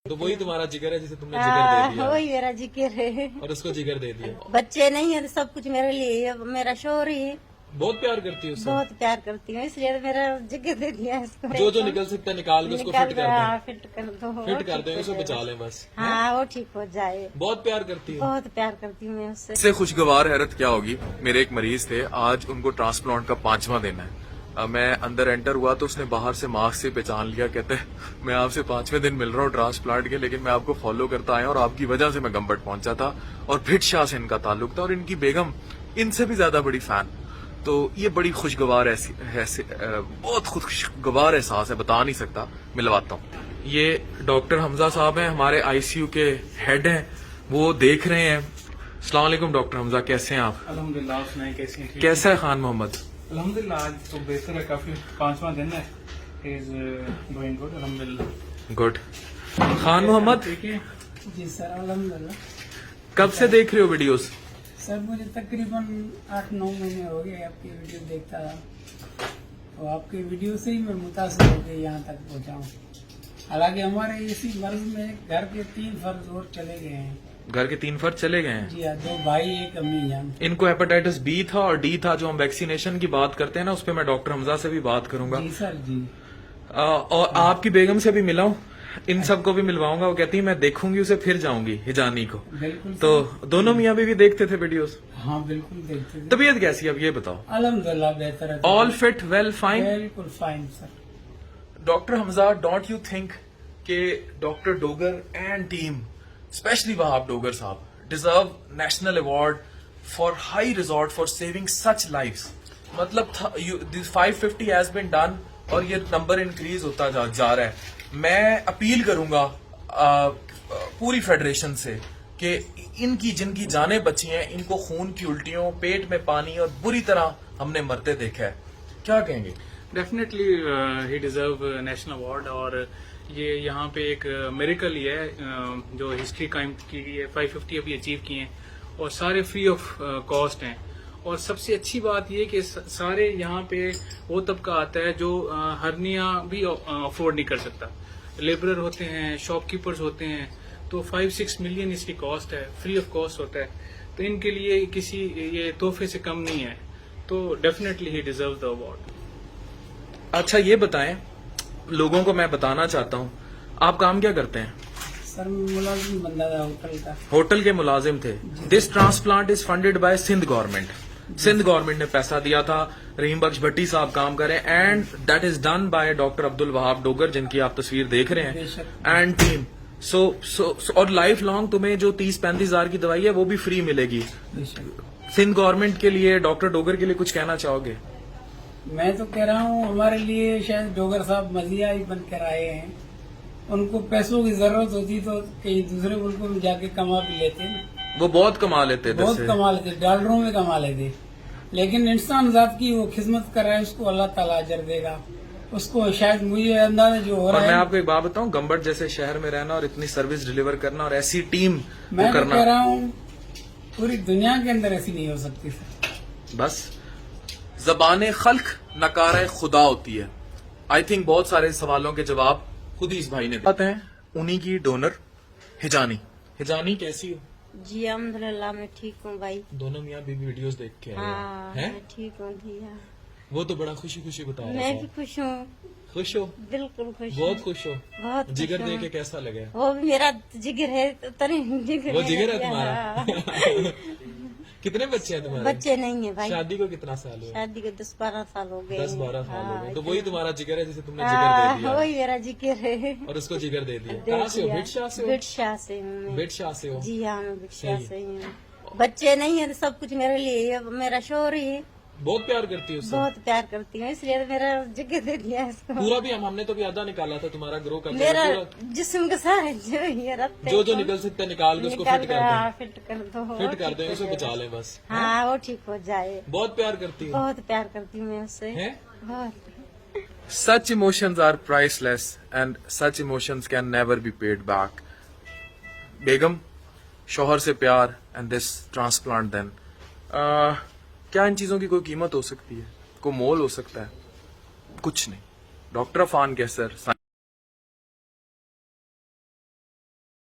तो वही तुम्हारा जिगर है जिसे तुमने जिगर दे दिया। वही मेरा जिक्र है। और उसको जिगर दे दिया। बच्चे नहीं है तो सब कुछ मेरे लिए है। मेरा शोर ही है। बहुत प्यार करती है उससे। बहुत प्यार करती हूँ, इसलिए तो मेरा जिक्र दे दिया है इसको। जो जो निकल सकता है निकाल के उसको फिट कर दो। फिट कर दो, फिट कर दो, उसको बचा लें बस। हाँ वो ठीक हो जाए। बहुत प्यार करती है। बहुत प्यार करती हूँ मैं उससे। इससे खुशगवार हैरत क्या होगी, मेरे एक मरीज थे, आज उनको ट्रांसप्लांट का 5वां दिन है। मैं अंदर एंटर हुआ तो उसने बाहर से मास्क से पहचान लिया, कहते हैं मैं आपसे 5वें दिन मिल रहा हूँ ट्रांसप्लांट के, लेकिन मैं आपको फॉलो करता आया और आपकी वजह से मैं गंबट पहुंचा था। और भिट शाह से इनका ताल्लुक था और इनकी बेगम इनसे भी ज्यादा बड़ी फैन। तो ये बड़ी खुशगवार बहुत खुशगवार एहसास है, बता नहीं सकता। मिलवाता हूँ। ये डॉक्टर हमजा साहब हैं, हमारे आईसीयू के हेड हैं, वो देख रहे हैं। अस्सलाम वालेकुम डॉक्टर हमजा, कैसे हैं आप? अल्हम्दुलिल्लाह। आप सुनाएं कैसे हैं? कैसा है खान मोहम्मद? अल्हम्दुलिल्लाह आज तो बेहतर है काफी। 5वां दिन है। इज गोइंग गुड अल्हम्दुलिल्लाह। गुड। खान मोहम्मद ठीक है जी सर अल्हम्दुलिल्लाह। कब से देख रहे हो वीडियोस? सर मुझे तकरीबन 8-9 महीने हो गए आपकी वीडियो देखता था, तो आपके वीडियो से ही मैं मुतासिर होकर यहाँ तक पहुँचा हूँ। हालांकि हमारे इसी मर्ज में घर के 3 फर्ज और चले गए हैं। घर के 3 फर्द चले गए हैं। जी हाँ, 2 भाई 1 अम्मी जान। इनको हेपेटाइटिस बी था और डी था, जो हम वैक्सीनेशन की बात करते हैं ना, उस पर मैं डॉक्टर हमजा से भी बात करूंगा। जी सर जी। और आपकी बेगम से भी मिला हूँ, इन सबको भी मिलवाऊंगा। वो कहती है मैं देखूंगी उसे फिर जाऊंगी हिजानी को। बिल्कुल। तो दोनों मियाँ भी देखते थे वीडियोस। हाँ बिल्कुल देखते थे। तबीयत कैसी है अब ये बताओ? अल्हम्दुलिल्लाह बेहतर है। All fit well fine? बिल्कुल fine sir. Doctor Hamza, don't you think कि doctor Dogar and team, specially Wahab Dogar sahab, deserve national award for high resort for saving such lives? मतलब 550 हैज बीन डन और ये नंबर इंक्रीज होता जा रहा है। मैं अपील करूंगा पूरी फेडरेशन से कि इनकी जिनकी जानें बची हैं, इनको खून की उल्टियों, पेट में पानी और बुरी तरह हमने मरते देखा है। क्या कहेंगे? Definitely he deserve national award. और ये यहाँ पे एक मेरिकल ही है जो हिस्ट्री कायम की गई है। 550 अभी अचीव किए हैं और सारे फ्री ऑफ कॉस्ट हैं। और सबसे अच्छी बात ये कि सारे यहाँ पे वो तबका आता है जो हर्निया भी अफोर्ड नहीं कर सकता। लेबरर होते हैं, शॉपकीपर्स होते हैं, तो 5-6 मिलियन इसकी कॉस्ट है, फ्री ऑफ कॉस्ट होता है। तो इनके लिए किसी ये तोहफे से कम नहीं है। तो definitely he deserve the award. अच्छा ये बताएं, लोगों को मैं बताना चाहता हूँ, आप काम क्या करते हैं? सर मुलाजिम बंदा था होटल का। होटल के मुलाजिम थे। This transplant is funded by Sindh government. Sindh government ने पैसा दिया था, रहीम बख्श भट्टी साहब काम करें, and that is done by doctor Abdul Wahab Dogar, जिनकी आप तस्वीर देख रहे हैं, एंड टीम। सो और लाइफ लॉन्ग तुम्हें जो 30-35 हजार की दवाई है वो भी फ्री मिलेगी। सिंध गवर्नमेंट के लिए, डॉक्टर डोगर के लिए कुछ कहना चाहोगे? मैं तो कह रहा हूँ हमारे लिए शायद डोगर साहब मजिया ही बन कर आए हैं। उनको पैसों की जरूरत होती तो कहीं दूसरे मुल्कों में जाके कमा भी लेते ना। वो बहुत कमा लेते थे, बहुत कमा लेते, डॉलरों में कमा लेते। लेकिन इंसान जात की वो खिदमत कर रहा है, उसको अल्लाह ताला अजर देगा उसको। शायद मुझे अंदाजा जो हो रहा है। मैं आपको एक बात बताऊं, गंबट जैसे शहर में रहना और इतनी सर्विस डिलीवर करना और ऐसी टीम मैं को तो करना, कह रहा हूँ पूरी दुनिया के अंदर ऐसी नहीं हो सकती सर। बस ज़बान खल्क नकारा खुदा होती है। आई थिंक बहुत सारे सवालों के जवाब खुद ही इस भाई ने दिए हैं। उन्हीं की डोनर हिजानी। हिजानी कैसी हो? जी अल्हम्दुलिल्लाह मैं ठीक हूँ भाई। दोनों मियाँ बीवी वीडियोस देख के आए हाँ हैं। मैं ठीक हूँ भैया। वो तो बड़ा खुशी खुशी बता रहे मैं थे। भी खुश हूँ। खुश हो? बिल्कुल खुश हूँ। बहुत खुश हो? बहुत खुश जिगर हूँ। दे के कैसा लगे? वो भी मेरा जिगर है। तनी जिगर वो जिगर है हाँ। तुम्हारा? कितने बच्चे हैं तुम्हारे? बच्चे नहीं है भाई। शादी को कितना साल हुआ? शादी को 10-12 साल हो गए। 10-12 साल हो गए। हाँ, तो वही तुम्हारा जिगर है जिसे तुमने जिगर दे दिया। वही मेरा जिक्र है। और उसको जिगर दे दिया। कहाँ से हो? भिट शाह से हो? भिट शाह से हूँ मैं। भिट शाह से हो? जी हाँ मैं भिट शाह सही। से ही हूँ। बच्चे नहीं है तो सब कुछ मेरे लिए है। मेरा शोर ही है। बहुत प्यार करती है उससे। बहुत प्यार करती हूँ, इसलिए तो मेरा जिक्र दे दिया है इसको। पूरा भी हमने तो भी आधा निकाला था तुम्हारा ग्रो का। मेरा जिस्म का सारा जो ये रखते जो जो निकल सकता है निकाल के उसको फिट कर दो। फिट कर दो। फिट कर दो, उसे बचा लें बस। हाँ वो ठीक हो जाए। बहुत प्यार करती हूँ। बहुत प्यार करती हूँ मैं उससे। हैं? बहुत। Such emotions are priceless and such emotions can never be paid back. बेगम, शौहर से प्यार and this transplant then. क्या इन चीजों की कोई कीमत हो सकती है? कोई मोल हो सकता है? कुछ नहीं। डॉक्टर अफान कैसर।